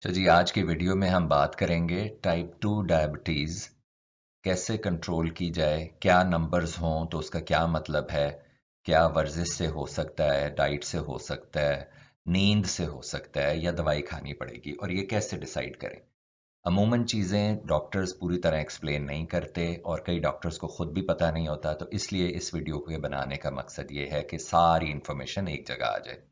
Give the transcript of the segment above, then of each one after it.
तो जी आज की वीडियो में हम बात करेंगे टाइप 2 डायबिटीज़ कैसे कंट्रोल की जाए, क्या नंबर्स हों तो उसका क्या मतलब है, क्या वर्जिश से हो सकता है, डाइट से हो सकता है, नींद से हो सकता है या दवाई खानी पड़ेगी और ये कैसे डिसाइड करें। अमूमन चीज़ें डॉक्टर्स पूरी तरह एक्सप्लेन नहीं करते और कई डॉक्टर्स को खुद भी पता नहीं होता, तो इसलिए इस वीडियो को बनाने का मकसद ये है कि सारी इन्फॉर्मेशन एक जगह आ जाए।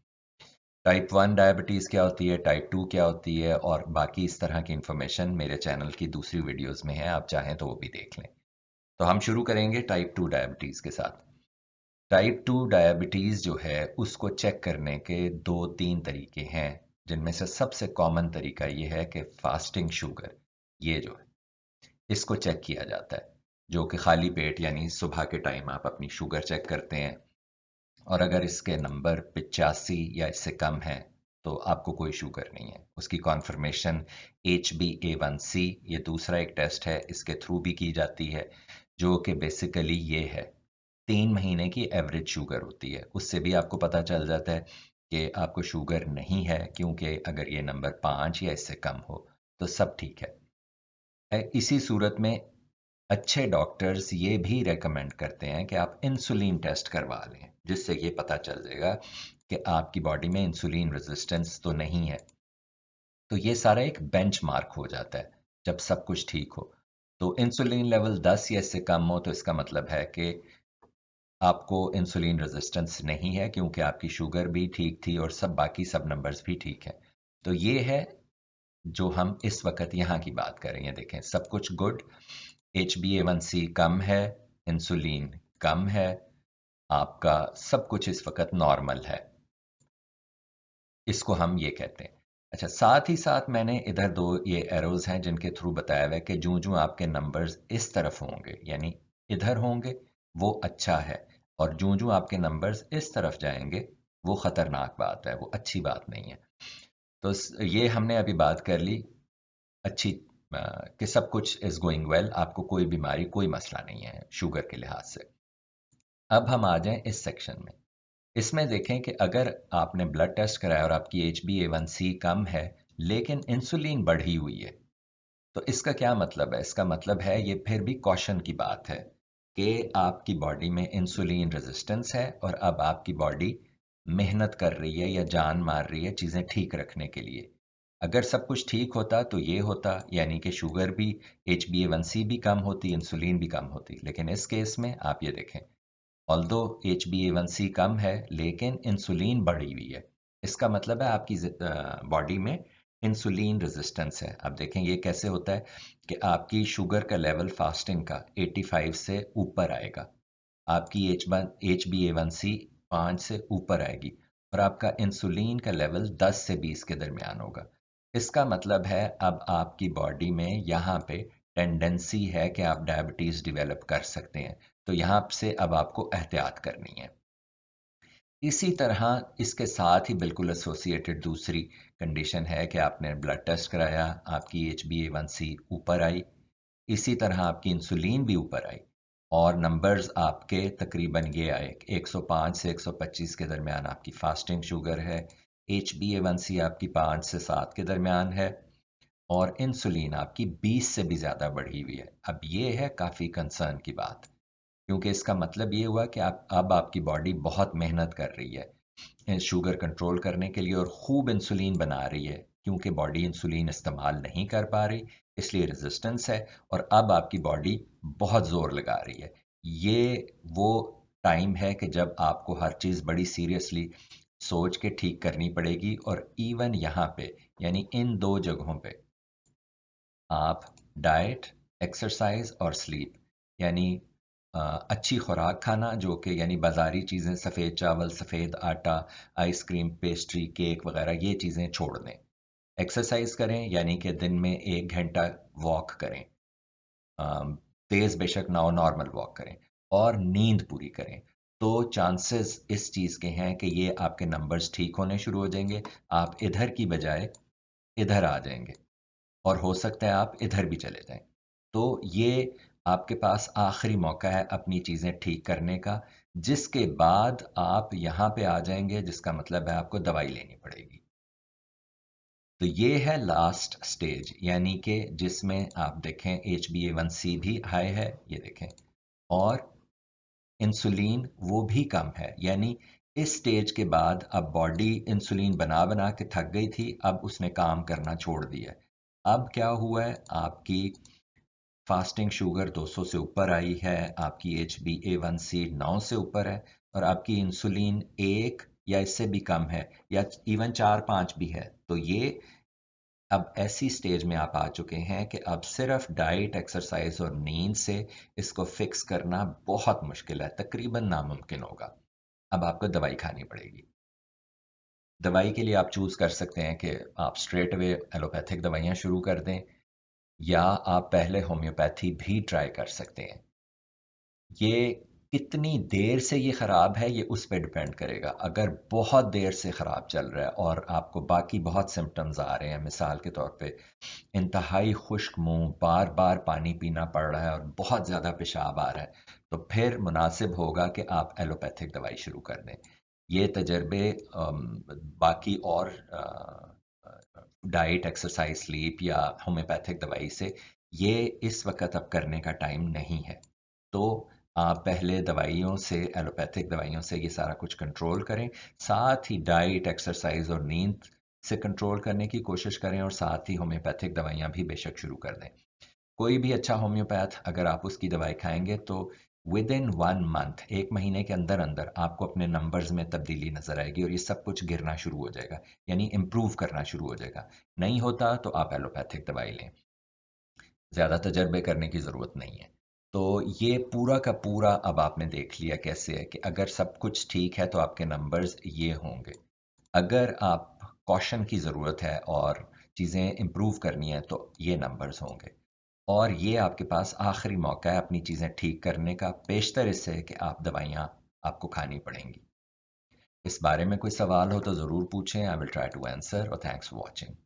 टाइप 1 डायबिटीज़ क्या होती है, टाइप 2 क्या होती है और बाकी इस तरह की इन्फॉर्मेशन मेरे चैनल की दूसरी वीडियोस में है, आप चाहें तो वो भी देख लें। तो हम शुरू करेंगे टाइप 2 डायबिटीज़ के साथ। टाइप 2 डायबिटीज़ जो है उसको चेक करने के 2-3 तरीके हैं, जिनमें से सबसे कॉमन तरीका ये है कि फास्टिंग शुगर, ये जो है इसको चेक किया जाता है, जो कि खाली पेट यानी सुबह के टाइम आप अपनी शुगर चेक करते हैं और अगर इसके नंबर 85 या इससे कम है तो आपको कोई शुगर नहीं है। उसकी कॉन्फर्मेशन HbA1c, ये दूसरा एक टेस्ट है, इसके थ्रू भी की जाती है, जो कि बेसिकली ये है 3 महीने की एवरेज शुगर होती है। उससे भी आपको पता चल जाता है कि आपको शुगर नहीं है, क्योंकि अगर ये नंबर 5 या इससे कम हो तो सब ठीक है। इसी सूरत में अच्छे डॉक्टर्स ये भी रेकमेंड करते हैं कि आप इंसुलिन टेस्ट करवा लें, जिससे ये पता चल जाएगा कि आपकी बॉडी में इंसुलिन रेजिस्टेंस तो नहीं है। तो ये सारा एक बेंचमार्क हो जाता है जब सब कुछ ठीक हो। तो इंसुलिन लेवल 10 या इससे कम हो तो इसका मतलब है कि आपको इंसुलिन रेजिस्टेंस नहीं है, क्योंकि आपकी शुगर भी ठीक थी और सब बाकी सब नंबर्स भी ठीक है। तो ये है जो हम इस वक्त यहाँ की बात कर रहे हैं। देखें, सब कुछ गुड, HbA1c कम है, इंसुलिन कम है, आपका सब कुछ इस वक्त नॉर्मल है। इसको हम ये कहते हैं। अच्छा, साथ ही साथ मैंने इधर दो ये एरोज हैं जिनके थ्रू बताया हुआ है कि जूं जूं आपके नंबर्स इस तरफ होंगे यानी इधर होंगे, वो अच्छा है, और जूं जूं आपके नंबर्स इस तरफ जाएंगे वो खतरनाक बात है, वो अच्छी बात नहीं है। तो ये हमने अभी बात कर ली अच्छी, कि सब कुछ इज गोइंग वेल, आपको कोई बीमारी कोई मसला नहीं है शुगर के लिहाज से। अब हम आ जाएं इस सेक्शन में। इसमें देखें कि अगर आपने ब्लड टेस्ट कराया और आपकी HbA1c कम है लेकिन इंसुलिन बढ़ी हुई है, तो इसका क्या मतलब है? इसका मतलब है ये फिर भी कॉशन की बात है कि आपकी बॉडी में इंसुलिन रेजिस्टेंस है और अब आपकी बॉडी मेहनत कर रही है या जान मार रही है चीज़ें ठीक रखने के लिए। अगर सब कुछ ठीक होता तो ये होता, यानी कि शुगर भी, HbA1c भी कम होती, इंसुलिन भी कम होती। लेकिन इस केस में आप ये देखें, ऑल्दो HbA1c कम है लेकिन इंसुलिन बढ़ी हुई है, इसका मतलब है आपकी बॉडी में इंसुलिन रेजिस्टेंस है। अब देखें ये कैसे होता है कि आपकी शुगर का लेवल फास्टिंग का 85 से ऊपर आएगा, आपकी HbA1c 5 से ऊपर आएगी और आपका इंसुलिन का लेवल 10 से 20 के दरमियान होगा। इसका मतलब है अब आपकी बॉडी में यहाँ पे टेंडेंसी है कि आप डायबिटीज डेवलप कर सकते हैं। तो यहाँ से अब आपको एहतियात करनी है। इसी तरह इसके साथ ही बिल्कुल एसोसिएटेड दूसरी कंडीशन है कि आपने ब्लड टेस्ट कराया, आपकी HbA1c ऊपर आई, इसी तरह आपकी इंसुलिन भी ऊपर आई और नंबर्स आपके तकरीबन ये आए, 105 से 125 के दरमियान आपकी फास्टिंग शुगर है, HbA1c आपकी 5 से 7 के दरमियान है और इंसुलिन आपकी 20 से भी ज़्यादा बढ़ी हुई है। अब ये है काफ़ी कंसर्न की बात, क्योंकि इसका मतलब ये हुआ कि अब आपकी बॉडी बहुत मेहनत कर रही है शुगर कंट्रोल करने के लिए और खूब इंसुलिन बना रही है, क्योंकि बॉडी इंसुलिन इस्तेमाल नहीं कर पा रही, इसलिए रेजिस्टेंस है और अब आपकी बॉडी बहुत जोर लगा रही है। ये वो टाइम है कि जब आपको हर चीज़ बड़ी सीरियसली सोच के ठीक करनी पड़ेगी, और इवन यहाँ पे यानी इन दो जगहों पे आप डाइट, एक्सरसाइज और स्लीप, यानी अच्छी खुराक खाना, जो कि यानी बाज़ारी चीज़ें, सफ़ेद चावल, सफ़ेद आटा, आइसक्रीम, पेस्ट्री, केक वगैरह, ये चीज़ें छोड़ दें। एक्सरसाइज करें, यानी कि दिन में 1 घंटा वॉक करें, तेज़ बेशक ना हो, नॉर्मल वॉक करें और नींद पूरी करें। तो चांसेस इस चीज़ के हैं कि ये आपके नंबर्स ठीक होने शुरू हो जाएंगे, आप इधर की बजाय इधर आ जाएंगे और हो सकता है आप इधर भी चले जाएं। तो ये आपके पास आखिरी मौका है अपनी चीज़ें ठीक करने का, जिसके बाद आप यहाँ पे आ जाएंगे, जिसका मतलब है आपको दवाई लेनी पड़ेगी। तो ये है लास्ट स्टेज, यानी कि जिसमें आप देखें HbA1c भी हाई है, ये देखें, और इंसुलिन वो भी कम है। यानी इस स्टेज के बाद अब बॉडी इंसुलिन बना बना के थक गई थी, अब उसने काम करना छोड़ दिया। अब क्या हुआ है, आपकी फास्टिंग शुगर 200 से ऊपर आई है, आपकी HbA1c 9 से ऊपर है, और आपकी इंसुलिन 1 या इससे भी कम है, या इवन 4-5 भी है। तो ये अब ऐसी स्टेज में आप आ चुके हैं कि अब सिर्फ डाइट, एक्सरसाइज और नींद से इसको फिक्स करना बहुत मुश्किल है, तकरीबन नामुमकिन होगा। अब आपको दवाई खानी पड़ेगी। दवाई के लिए आप चूज कर सकते हैं कि आप स्ट्रेट अवे एलोपैथिक दवाइयां शुरू कर दें, या आप पहले होम्योपैथी भी ट्राई कर सकते हैं। ये कितनी देर से ये ख़राब है, ये उस पे डिपेंड करेगा। अगर बहुत देर से ख़राब चल रहा है और आपको बाकी बहुत सिम्टम्स आ रहे हैं, मिसाल के तौर पे इंतहाई खुश्क मुंह, बार बार पानी पीना पड़ रहा है और बहुत ज़्यादा पेशाब आ रहा है, तो फिर मुनासिब होगा कि आप एलोपैथिक दवाई शुरू कर दें। ये तजर्बे बाकी और डाइट, एक्सरसाइज, स्लीप या होम्योपैथिक दवाई से, ये इस वक्त अब करने का टाइम नहीं है। तो आप पहले दवाइयों से, एलोपैथिक दवाइयों से ये सारा कुछ कंट्रोल करें, साथ ही डाइट, एक्सरसाइज और नींद से कंट्रोल करने की कोशिश करें, और साथ ही होम्योपैथिक दवाइयाँ भी बेशक शुरू कर दें। कोई भी अच्छा होम्योपैथ अगर आप उसकी दवाई खाएंगे तो विद इन 1 मंथ, 1 महीने के अंदर अंदर आपको अपने नंबर्स में तब्दीली नजर आएगी और ये सब कुछ गिरना शुरू हो जाएगा, यानी इम्प्रूव करना शुरू हो जाएगा। नहीं होता तो आप एलोपैथिक दवाई लें, ज़्यादा तजर्बे करने की ज़रूरत नहीं है। तो ये पूरा का पूरा अब आपने देख लिया कैसे है कि अगर सब कुछ ठीक है तो आपके नंबर्स ये होंगे। अगर आप कॉशन की ज़रूरत है और चीज़ें इम्प्रूव करनी है तो ये नंबर्स होंगे। और ये आपके पास आखिरी मौका है अपनी चीज़ें ठीक करने का, पेशतर इससे है कि आप दवाइयाँ आपको खानी पड़ेंगी। इस बारे में कोई सवाल हो तो ज़रूर पूछें, I will try to answer, और थैंक्स फॉर वॉचिंग।